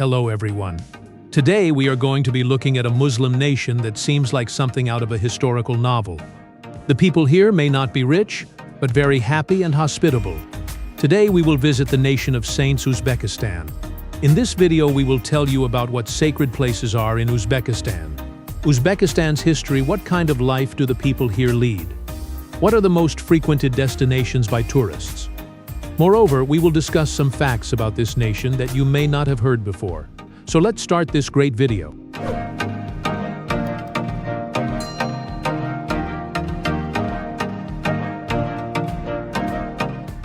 Hello everyone. Today we are going to be looking at a Muslim nation that seems like something out of a historical novel. The people here may not be rich, but very happy and hospitable. Today we will visit the nation of saints, Uzbekistan. In this video we will tell you about what sacred places are in Uzbekistan. Uzbekistan's history, what kind of life do the people here lead? What are the most frequented destinations by tourists? Moreover, we will discuss some facts about this nation that you may not have heard before. So let's start this great video.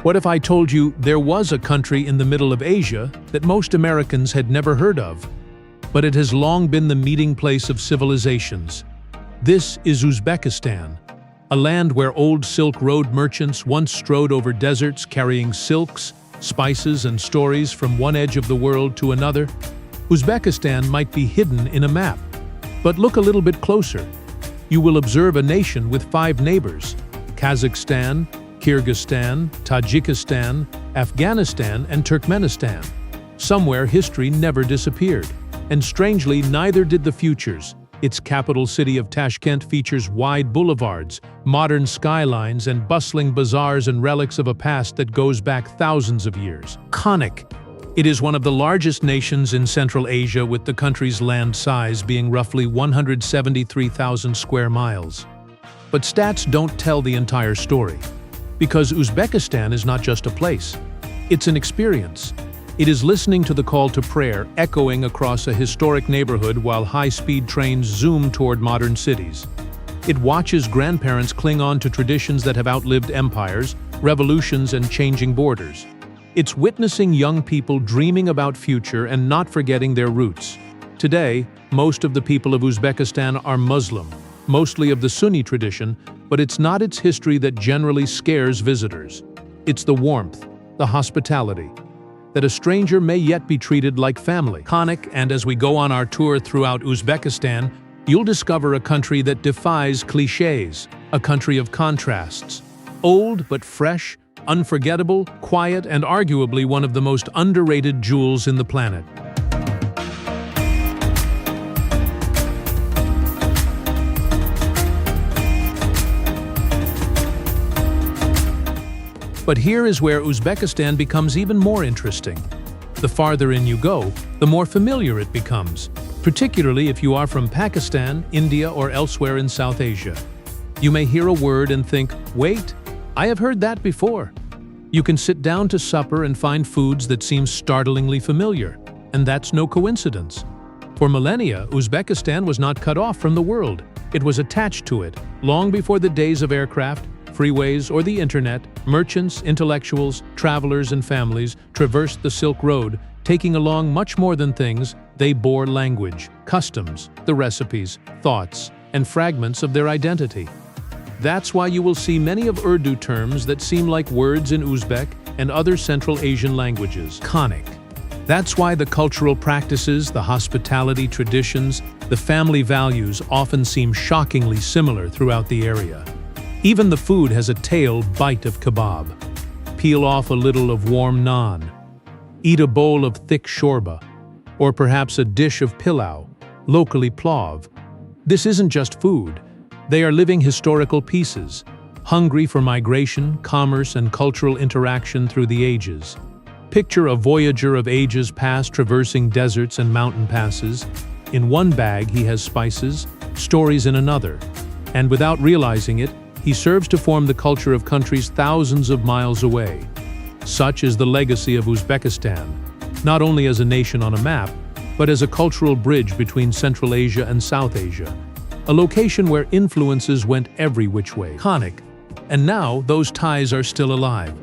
What if I told you there was a country in the middle of Asia that most Americans had never heard of, but it has long been the meeting place of civilizations? This is Uzbekistan, a land where old Silk Road merchants once strode over deserts carrying silks, spices, and stories from one edge of the world to another. Uzbekistan might be hidden in a map, but look a little bit closer. You will observe a nation with 5 neighbors: Kazakhstan, Kyrgyzstan, Tajikistan, Afghanistan, and Turkmenistan. Somewhere history never disappeared, and strangely neither did the futures. Its capital city of Tashkent features wide boulevards, modern skylines, and bustling bazaars and relics of a past that goes back thousands of years. Conic. It is one of the largest nations in Central Asia, with the country's land size being roughly 173,000 square miles. But stats don't tell the entire story, because Uzbekistan is not just a place. It's an experience. It is listening to the call to prayer echoing across a historic neighborhood while high-speed trains zoom toward modern cities. It watches grandparents cling on to traditions that have outlived empires, revolutions, and changing borders. It's witnessing young people dreaming about future and not forgetting their roots. Today, most of the people of Uzbekistan are Muslim, mostly of the Sunni tradition, but it's not its history that generally scares visitors. It's the warmth, the hospitality, that a stranger may yet be treated like family. Conic, and as we go on our tour throughout Uzbekistan, you'll discover a country that defies cliches, a country of contrasts. Old but fresh, unforgettable, quiet, and arguably one of the most underrated jewels in the planet. But here is where Uzbekistan becomes even more interesting. The farther in you go, the more familiar it becomes, particularly if you are from Pakistan, India, or elsewhere in South Asia. You may hear a word and think, wait, I have heard that before. You can sit down to supper and find foods that seem startlingly familiar, and that's no coincidence. For millennia, Uzbekistan was not cut off from the world. It was attached to it, long before the days of aircraft, freeways, or the internet. Merchants, intellectuals, travelers, and families traversed the Silk Road, taking along much more than things. They bore language, customs, the recipes, thoughts, and fragments of their identity. That's why you will see many of Urdu terms that seem like words in Uzbek and other Central Asian languages. Conic. That's why the cultural practices, the hospitality traditions, the family values often seem shockingly similar throughout the area. Even the food has a tail bite of kebab. Peel off a little of warm naan. Eat a bowl of thick shorba, or perhaps a dish of pilau, locally plov. This isn't just food. They are living historical pieces, hungry for migration, commerce, and cultural interaction through the ages. Picture a voyager of ages past traversing deserts and mountain passes. In one bag he has spices, stories in another, and without realizing it, he serves to form the culture of countries thousands of miles away. Such is the legacy of Uzbekistan, not only as a nation on a map, but as a cultural bridge between Central Asia and South Asia, a location where influences went every which way. Conic. And now those ties are still alive,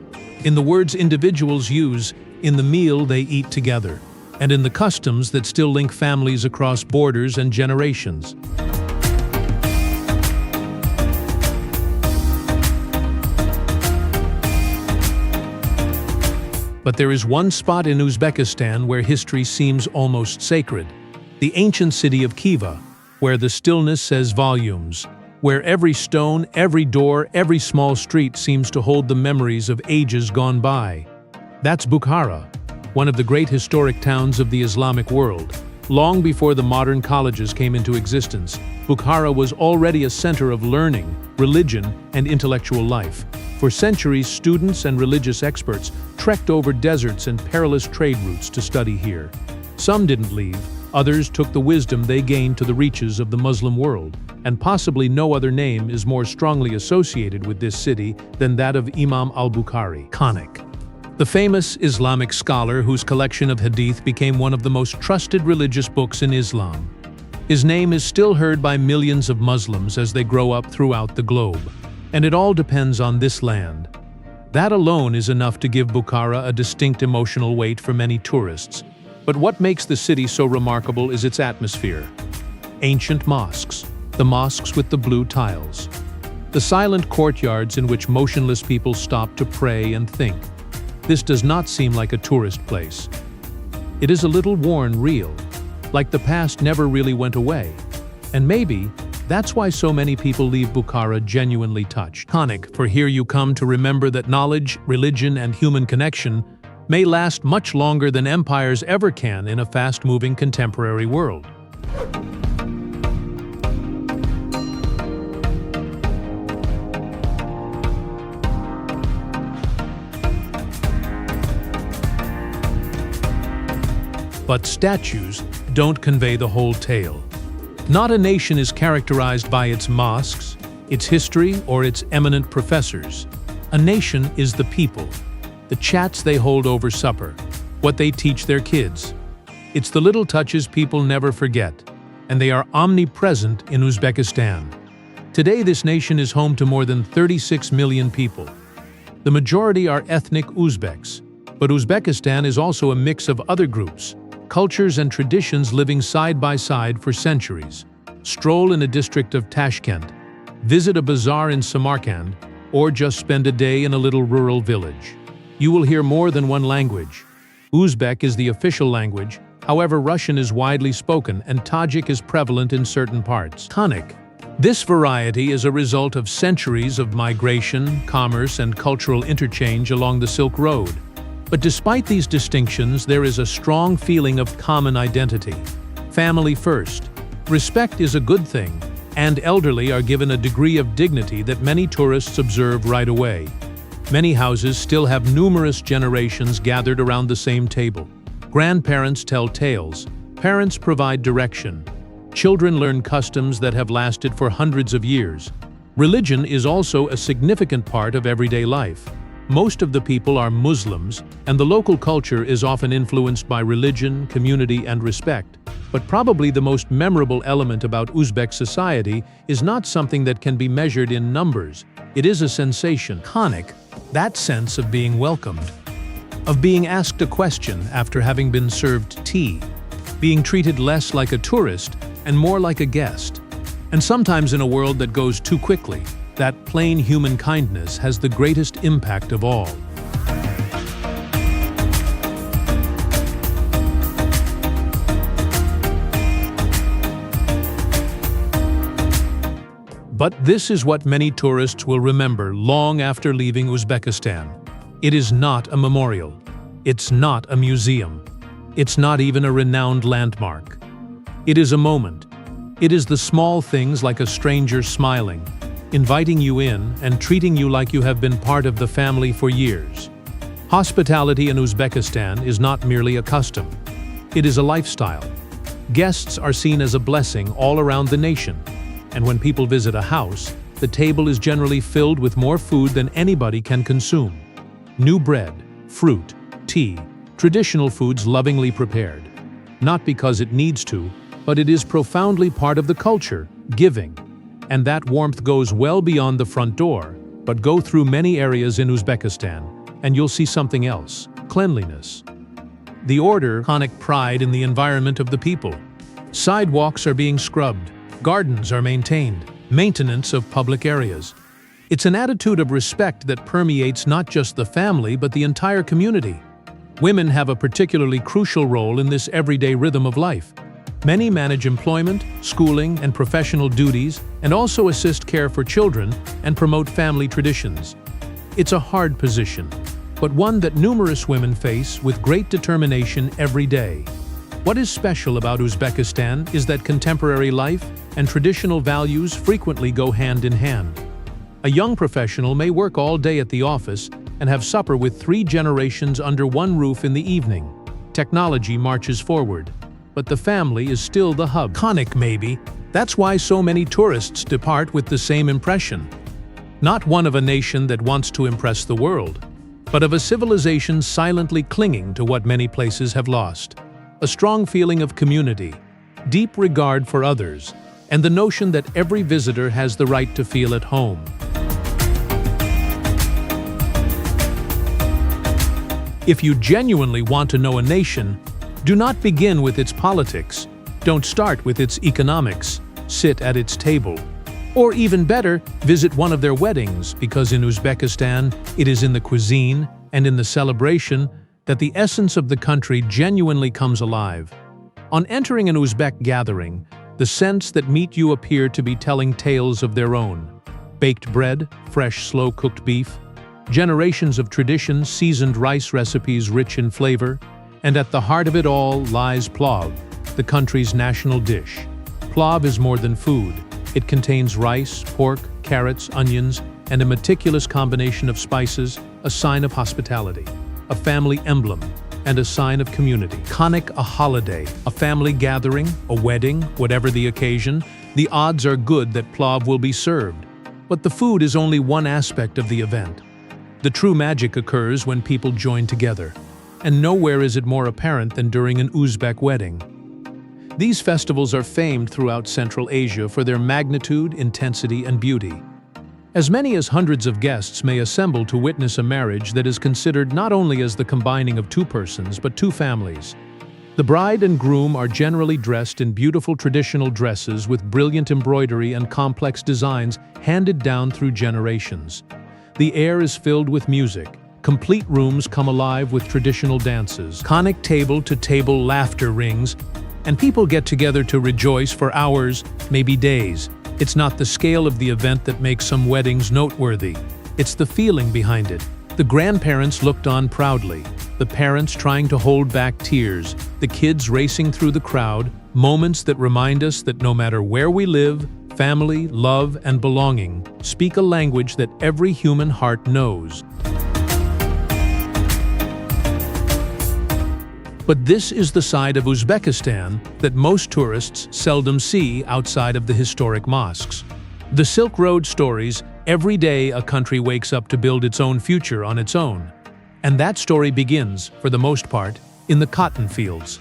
in the words individuals use, in the meal they eat together, and in the customs that still link families across borders and generations. But there is one spot in Uzbekistan where history seems almost sacred: the ancient city of Khiva, where the stillness says volumes, where every stone, every door, every small street seems to hold the memories of ages gone by. That's Bukhara. one of the great historic towns of the Islamic world. Long before the modern colleges came into existence, Bukhara was already a center of learning, religion, and intellectual life. For centuries, students and religious experts trekked over deserts and perilous trade routes to study here. Some didn't leave, others took the wisdom they gained to the reaches of the Muslim world, and possibly no other name is more strongly associated with this city than that of Imam al-Bukhari, the famous Islamic scholar whose collection of hadith became one of the most trusted religious books in Islam. His name is still heard by millions of Muslims as they grow up throughout the globe, and it all depends on this land. That alone is enough to give Bukhara a distinct emotional weight for many tourists. But what makes the city so remarkable is its atmosphere. Ancient mosques, the mosques with the blue tiles. The silent courtyards in which motionless people stop to pray and think. This does not seem like a tourist place. It is a little worn real, like the past never really went away. And maybe that's why so many people leave Bukhara genuinely touched. For here you come to remember that knowledge, religion, and human connection may last much longer than empires ever can in a fast-moving contemporary world. But statues don't convey the whole tale. Not a nation is characterized by its mosques, its history, or its eminent professors. A nation is the people, the chats they hold over supper, what they teach their kids. It's the little touches people never forget, and they are omnipresent in Uzbekistan. Today, this nation is home to more than 36 million people. The majority are ethnic Uzbeks, but Uzbekistan is also a mix of other groups, cultures and traditions living side by side for centuries. Stroll in a district of Tashkent, visit a bazaar in Samarkand, or just spend a day in a little rural village. You will hear more than one language. Uzbek is the official language, however Russian is widely spoken and Tajik is prevalent in certain parts. This variety is a result of centuries of migration, commerce, and cultural interchange along the Silk Road. But despite these distinctions, there is a strong feeling of common identity. Family first. Respect is a good thing, and elderly are given a degree of dignity that many tourists observe right away. Many houses still have numerous generations gathered around the same table. Grandparents tell tales, parents provide direction. Children learn customs that have lasted for hundreds of years. Religion is also a significant part of everyday life. Most of the people are Muslims, and the local culture is often influenced by religion, community, and respect. But probably the most memorable element about Uzbek society is not something that can be measured in numbers. It is a sensation. That sense of being welcomed, of being asked a question after having been served tea, being treated less like a tourist and more like a guest. And sometimes in a world that goes too quickly, that plain human kindness has the greatest impact of all. But this is what many tourists will remember long after leaving Uzbekistan. It is not a memorial. It's not a museum. It's not even a renowned landmark. It is a moment. It is the small things like a stranger smiling, inviting you in and treating you like you have been part of the family for years. Hospitality in Uzbekistan is not merely a custom. It is a lifestyle. Guests are seen as a blessing all around the nation, and when people visit a house, the table is generally filled with more food than anybody can consume. New bread, fruit, tea, traditional foods lovingly prepared. Not because it needs to, but it is profoundly part of the culture, giving. And that warmth goes well beyond the front door, but go through many areas in Uzbekistan, and you'll see something else: cleanliness. The order, pride in the environment of the people. Sidewalks are being scrubbed, gardens are maintained, maintenance of public areas. It's an attitude of respect that permeates not just the family but the entire community. Women have a particularly crucial role in this everyday rhythm of life. Many manage employment, schooling, and professional duties, and also assist care for children and promote family traditions. It's a hard position, but one that numerous women face with great determination every day. What is special about Uzbekistan is that contemporary life and traditional values frequently go hand in hand. A young professional may work all day at the office and have supper with 3 generations under one roof in the evening. Technology marches forward, but the family is still the hub. Iconic, maybe. That's why so many tourists depart with the same impression. Not one of a nation that wants to impress the world, but of a civilization silently clinging to what many places have lost. A strong feeling of community, deep regard for others, and the notion that every visitor has the right to feel at home. If you genuinely want to know a nation, do not begin with its politics, don't start with its economics, sit at its table. Or even better, visit one of their weddings, because in Uzbekistan, it is in the cuisine and in the celebration that the essence of the country genuinely comes alive. On entering an Uzbek gathering, the scents that meet you appear to be telling tales of their own. Baked bread, fresh slow-cooked beef, generations of tradition, seasoned rice recipes rich in flavor, and at the heart of it all lies plov, the country's national dish. Plov is more than food. It contains rice, pork, carrots, onions, and a meticulous combination of spices, a sign of hospitality, a family emblem, and a sign of community. Iconic, a holiday, a family gathering, a wedding, whatever the occasion, the odds are good that plov will be served. But the food is only one aspect of the event. The true magic occurs when people join together, and nowhere is it more apparent than during an Uzbek wedding. These festivals are famed throughout Central Asia for their magnitude, intensity, and beauty. As many as hundreds of guests may assemble to witness a marriage that is considered not only as the combining of 2 persons but 2 families. The bride and groom are generally dressed in beautiful traditional dresses with brilliant embroidery and complex designs handed down through generations. The air is filled with music. Complete rooms come alive with traditional dances. Iconic table-to-table laughter rings, and people get together to rejoice for hours, maybe days. It's not the scale of the event that makes some weddings noteworthy. It's the feeling behind it. The grandparents looked on proudly, the parents trying to hold back tears, the kids racing through the crowd, moments that remind us that no matter where we live, family, love, and belonging speak a language that every human heart knows. But this is the side of Uzbekistan that most tourists seldom see outside of the historic mosques. The Silk Road stories, every day a country wakes up to build its own future on its own. And that story begins, for the most part, in the cotton fields.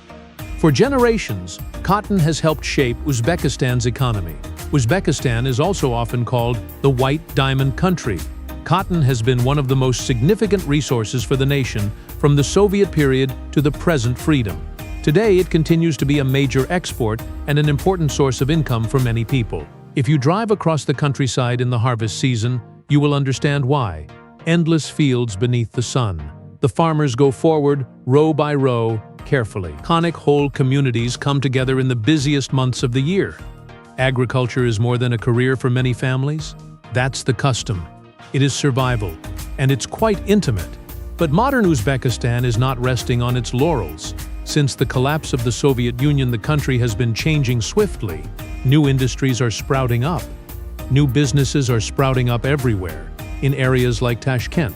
For generations, cotton has helped shape Uzbekistan's economy. Uzbekistan is also often called the White Diamond Country. Cotton has been one of the most significant resources for the nation from the Soviet period to the present freedom. Today, it continues to be a major export and an important source of income for many people. If you drive across the countryside in the harvest season, you will understand why. Endless fields beneath the sun. The farmers go forward, row by row, carefully. Iconic whole communities come together in the busiest months of the year. Agriculture is more than a career for many families. That's the custom. It is survival, and it's quite intimate. But modern Uzbekistan is not resting on its laurels. Since the collapse of the Soviet Union, the country has been changing swiftly. New industries are sprouting up. New businesses are sprouting up everywhere. In areas like Tashkent,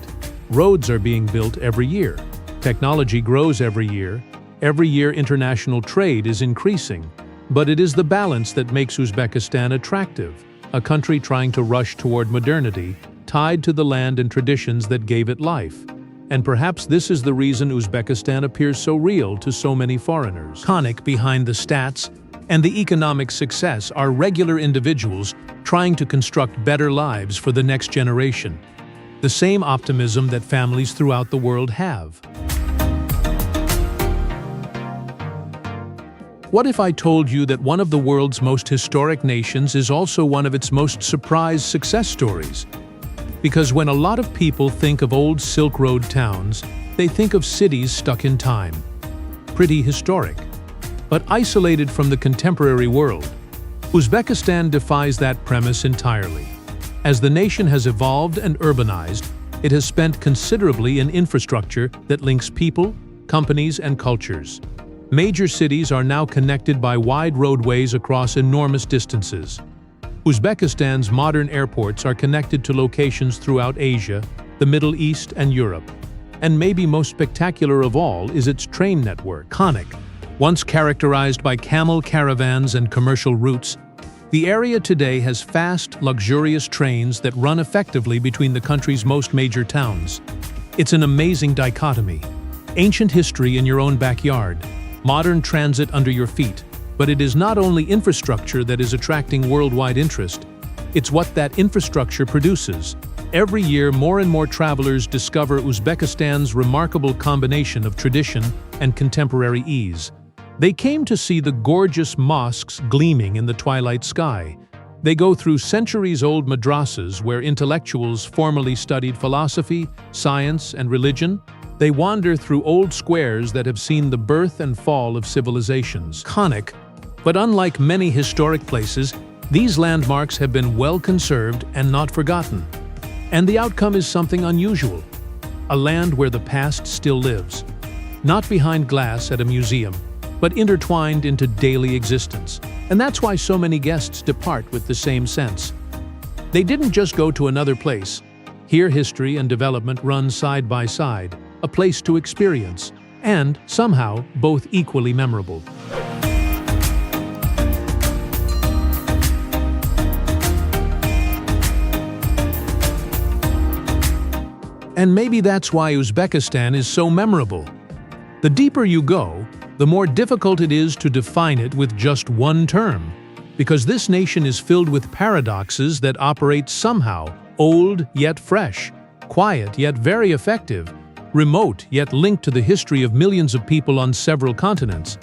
roads are being built every year. Technology grows every year. Every year, international trade is increasing. But it is the balance that makes Uzbekistan attractive, a country trying to rush toward modernity, tied to the land and traditions that gave it life. And perhaps this is the reason Uzbekistan appears so real to so many foreigners. Iconic behind the stats and the economic success are regular individuals trying to construct better lives for the next generation. The same optimism that families throughout the world have. What if I told you that one of the world's most historic nations is also one of its most surprise success stories? Because when a lot of people think of old Silk Road towns, they think of cities stuck in time. Pretty historic, but isolated from the contemporary world. Uzbekistan defies that premise entirely. As the nation has evolved and urbanized, it has spent considerably in infrastructure that links people, companies, and cultures. Major cities are now connected by wide roadways across enormous distances. Uzbekistan's modern airports are connected to locations throughout Asia, the Middle East, and Europe. And maybe most spectacular of all is its train network, Islamic. Once characterized by camel caravans and commercial routes, the area today has fast, luxurious trains that run effectively between the country's most major towns. It's an amazing dichotomy. Ancient history in your own backyard, modern transit under your feet. But it is not only infrastructure that is attracting worldwide interest, it's what that infrastructure produces. Every year, more and more travelers discover Uzbekistan's remarkable combination of tradition and contemporary ease. They came to see the gorgeous mosques gleaming in the twilight sky. They go through centuries-old madrasas where intellectuals formerly studied philosophy, science, and religion. They wander through old squares that have seen the birth and fall of civilizations. Iconic, but unlike many historic places, these landmarks have been well conserved and not forgotten. And the outcome is something unusual. A land where the past still lives. Not behind glass at a museum, but intertwined into daily existence. And that's why so many guests depart with the same sense. They didn't just go to another place. Here history and development run side by side, a place to experience, and, somehow, both equally memorable. And maybe that's why Uzbekistan is so memorable. The deeper you go, the more difficult it is to define it with just one term, because this nation is filled with paradoxes that operate somehow, old yet fresh, quiet yet very effective, remote yet linked to the history of millions of people on several continents.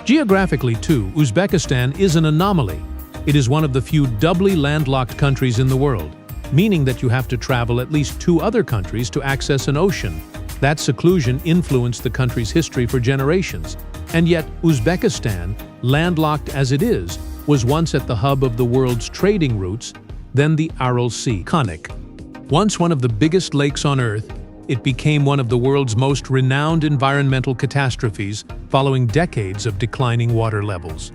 Geographically, too, Uzbekistan is an anomaly. It is one of the few doubly landlocked countries in the world, meaning that you have to travel at least 2 other countries to access an ocean. That seclusion influenced the country's history for generations. And yet, Uzbekistan, landlocked as it is, was once at the hub of the world's trading routes, then the Aral Sea. Iconic. Once one of the biggest lakes on Earth, it became one of the world's most renowned environmental catastrophes following decades of declining water levels.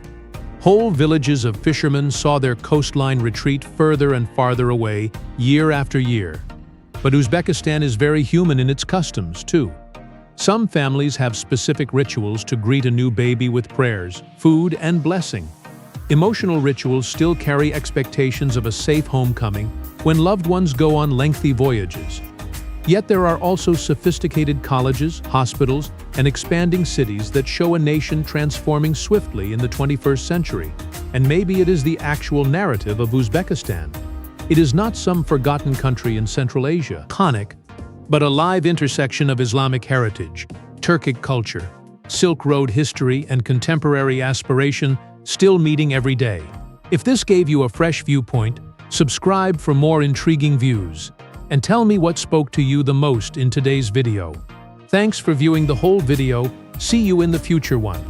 Whole villages of fishermen saw their coastline retreat further and farther away, year after year. But Uzbekistan is very human in its customs, too. Some families have specific rituals to greet a new baby with prayers, food, and blessing. Emotional rituals still carry expectations of a safe homecoming when loved ones go on lengthy voyages. Yet there are also sophisticated colleges, hospitals, and expanding cities that show a nation transforming swiftly in the 21st century. And maybe it is the actual narrative of Uzbekistan. It is not some forgotten country in Central Asia, iconic, but a live intersection of Islamic heritage, Turkic culture, Silk Road history, and contemporary aspiration still meeting every day. If this gave you a fresh viewpoint, subscribe for more intriguing views. And tell me what spoke to you the most in today's video. Thanks for viewing the whole video. See you in the future one.